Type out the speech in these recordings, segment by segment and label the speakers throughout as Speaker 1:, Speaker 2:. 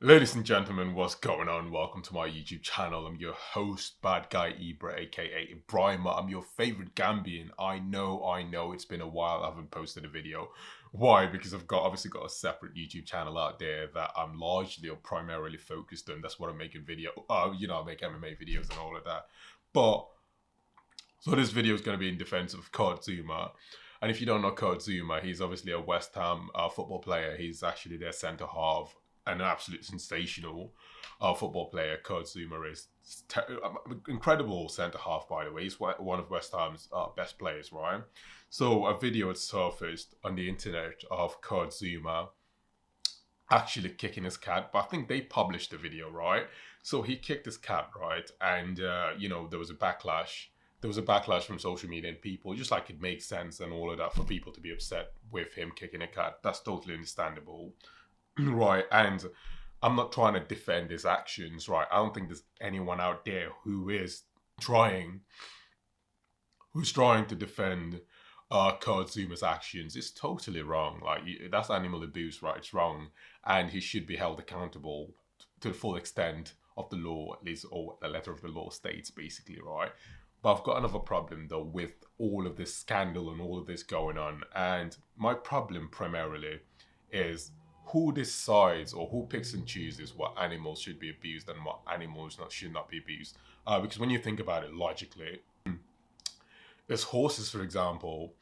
Speaker 1: Ladies and gentlemen, what's going on? Welcome to my YouTube channel. I'm your host, Bad Guy Ibra, aka Ibrahima. I'm your favorite Gambian. I know, it's been a while I haven't posted a video. Why? Because I've obviously got a separate YouTube channel out there that I'm largely or primarily focused on. That's what I'm making video. I make MMA videos and all of that. But so this video is going to be in defense of Zouma. And if you don't know Zouma, he's obviously a West Ham football player. He's actually their centre half, an absolute sensational football player. Zouma is incredible centre half, by the way. He's one of West Ham's best players, right? So a video had surfaced on the internet of Zouma actually kicking his cat, but I think they published the video, right? So he kicked his cat, right? And, there was a backlash. There was a backlash from social media and people, just like it makes sense and all of that for people to be upset with him kicking a cat. That's totally understandable, right? And I'm not trying to defend his actions, right? I don't think there's anyone out there trying, who's trying to defend Kurt Zuma's actions. It's totally wrong. Like, that's animal abuse, right? It's wrong. And he should be held accountable to the full extent of the law, at least, or what the letter of the law states, basically, right? But I've got another problem, though, with all of this scandal and all of this going on. And my problem primarily is who decides or who picks and chooses what animals should be abused and what animals should not be abused. Because when you think about it logically, there's horses, for example,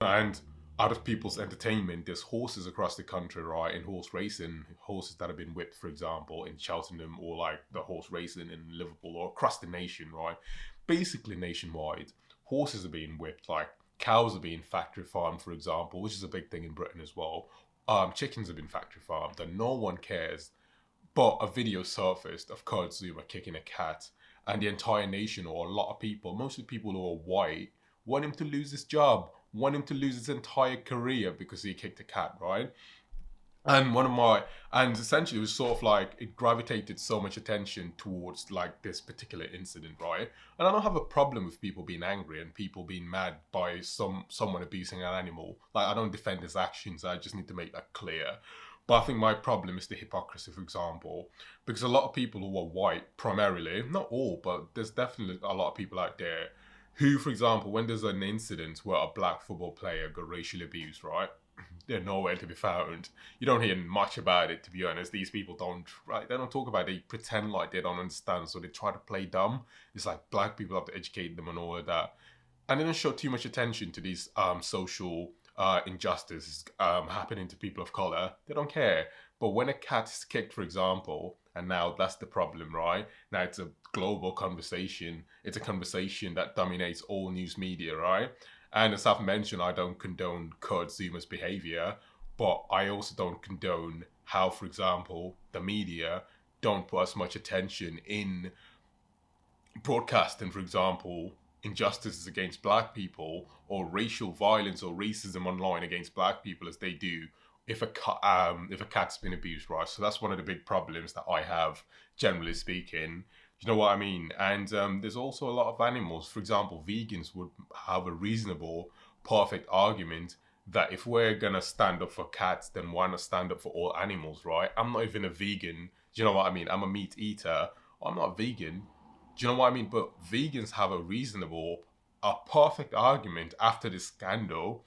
Speaker 1: and out of people's entertainment, there's horses across the country, right? In horse racing, horses that have been whipped, for example, in Cheltenham, or like the horse racing in Liverpool or across the nation, right? Basically nationwide, horses are being whipped, like cows are being factory farmed, for example, which is a big thing in Britain as well. Chickens have been factory farmed and no one cares. But a video surfaced of Kurt Zuma kicking a cat, and the entire nation, or a lot of people, mostly people who are white, want him to lose his job, want him to lose his entire career because he kicked a cat, right? And essentially it was sort of like it gravitated so much attention towards like this particular incident, right? And I don't have a problem with people being angry and people being mad by someone abusing an animal. Like, I don't defend his actions, I just need to make that clear. But I think my problem is the hypocrisy, for example, because a lot of people who are white, primarily, not all, but there's definitely a lot of people out there who, for example, when there's an incident where a black football player got racially abused, right? They're nowhere to be found. You don't hear much about it, to be honest. These people don't, right? They don't talk about it. They pretend like they don't understand, so they try to play dumb. It's like black people have to educate them and all of that. And they don't show too much attention to these social injustices happening to people of color. They don't care. But when a cat is kicked, for example, and now that's the problem, right? Now it's a global conversation. It's a conversation that dominates all news media, right? And as I've mentioned, I don't condone Kurt Zuma's behavior, but I also don't condone how, for example, the media don't put as much attention in broadcasting, for example, injustices against black people or racial violence or racism online against black people as they do if a cat's been abused, right? So that's one of the big problems that I have, generally speaking. You know what I mean? And there's also a lot of animals. For example, vegans would have a reasonable, perfect argument that if we're gonna stand up for cats, then why not stand up for all animals, right? I'm not even a vegan. Do you know what I mean? I'm a meat eater. I'm not vegan. Do you know what I mean? But vegans have a perfect argument after this scandal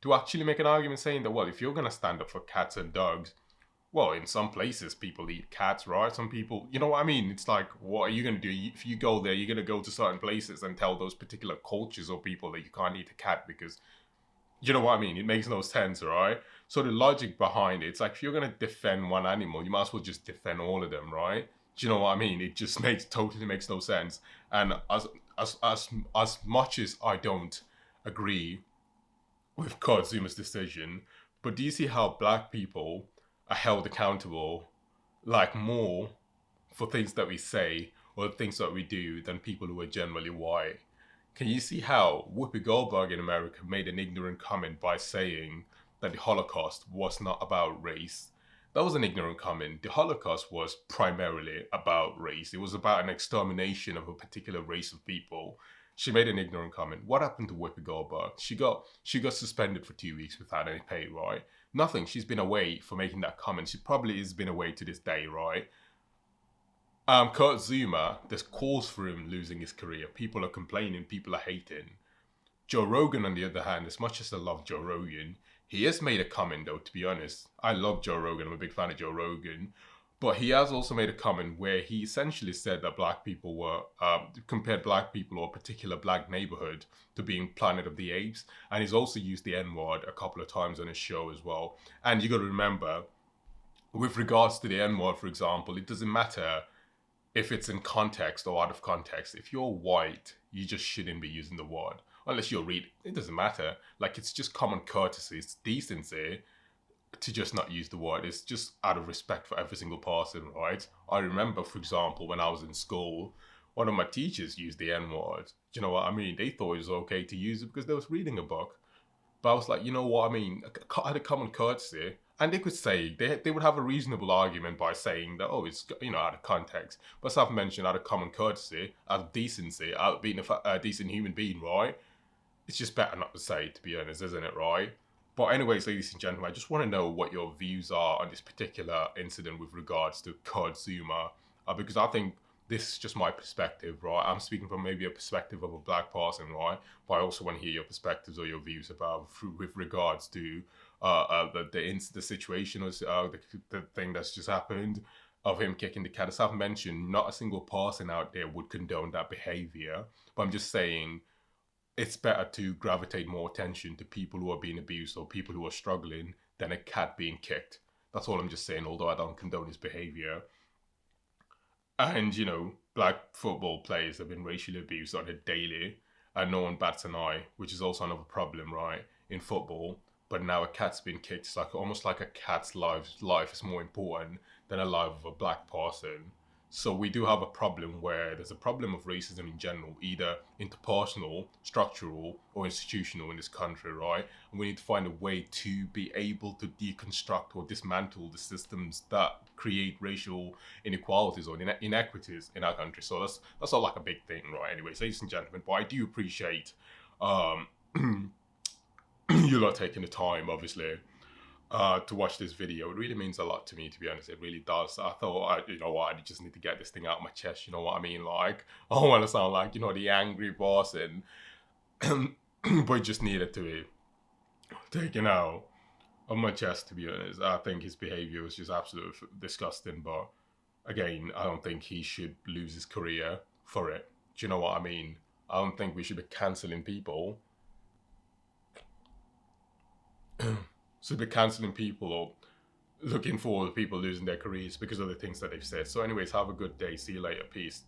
Speaker 1: to actually make an argument saying that, well, if you're going to stand up for cats and dogs, well, in some places people eat cats, right? Some people, you know what I mean? It's like, what are you going to do? If you go there, you're going to go to certain places and tell those particular cultures or people that you can't eat a cat because, you know what I mean? It makes no sense, right? So the logic behind it, it's like if you're going to defend one animal, you might as well just defend all of them, right? Do you know what I mean? It just totally makes no sense. And as much as I don't agree with Kurt Zuma's decision, but do you see how black people are held accountable, like more for things that we say or things that we do than people who are generally white? Can you see how Whoopi Goldberg in America made an ignorant comment by saying that the Holocaust was not about race? That was an ignorant comment. The Holocaust was primarily about race. It was about an extermination of a particular race of people. She made an ignorant comment. What happened to Whoopi Goldberg? She got suspended for 2 weeks without any pay, right? Nothing. She's been away for making that comment. She probably has been away to this day, right? Kurt Zuma, there's calls for him losing his career. People are complaining, people are hating. Joe Rogan, on the other hand, as much as I love Joe Rogan, he has made a comment, though, to be honest. I love Joe Rogan. I'm a big fan of Joe Rogan. But he has also made a comment where he essentially said that black people were, compared black people or a particular black neighborhood to being Planet of the Apes. And he's also used the N-word a couple of times on his show as well. And you got to remember, with regards to the N-word, for example, it doesn't matter if it's in context or out of context. If you're white, you just shouldn't be using the word. Unless you're reading, it doesn't matter. Like, it's just common courtesy, it's decency to just not use the word. It's just out of respect for every single person, right? I remember, for example, when I was in school, one of my teachers used the N-word. Do you know what I mean? They thought it was okay to use it because they was reading a book. But I was like, you know what I mean? Out of common courtesy. And they could say, they would have a reasonable argument by saying that, oh, it's, out of context. But as I've mentioned, out of common courtesy, out of decency, out of being a decent human being, right? It's just better not to say, to be honest, isn't it, right? But anyways, ladies and gentlemen, I just want to know what your views are on this particular incident with regards to Kurt Zuma, because I think this is just my perspective, right? I'm speaking from maybe a perspective of a black person, right? But I also want to hear your perspectives or your views about with regards to the situation or the thing that's just happened of him kicking the cat. As I've mentioned, not a single person out there would condone that behavior, but I'm just saying, it's better to gravitate more attention to people who are being abused or people who are struggling than a cat being kicked. That's all I'm just saying, although I don't condone his behavior. And, black football players have been racially abused on a daily, and no one bats an eye, which is also another problem, right, in football. But now a cat's been kicked. It's like almost like a cat's life is more important than a life of a black person. So we do have a problem where there's a problem of racism in general, either interpersonal, structural, or institutional in this country, right? And we need to find a way to be able to deconstruct or dismantle the systems that create racial inequalities or inequities in our country. So that's all like a big thing, right? Anyways, ladies and gentlemen, but I do appreciate you lot taking the time, obviously, to watch this video. It really means a lot to me, to be honest. It really does. I thought, you know what, I just need to get this thing out of my chest. You know what I mean? Like, I don't want to sound like, the angry boss, and but it just needed to be taken out of my chest, to be honest. I think his behavior was just absolutely disgusting. But again, I don't think he should lose his career for it. Do you know what I mean? I don't think we should be cancelling people. So they're cancelling people or looking for people losing their careers because of the things that they've said. So anyways, have a good day. See you later. Peace.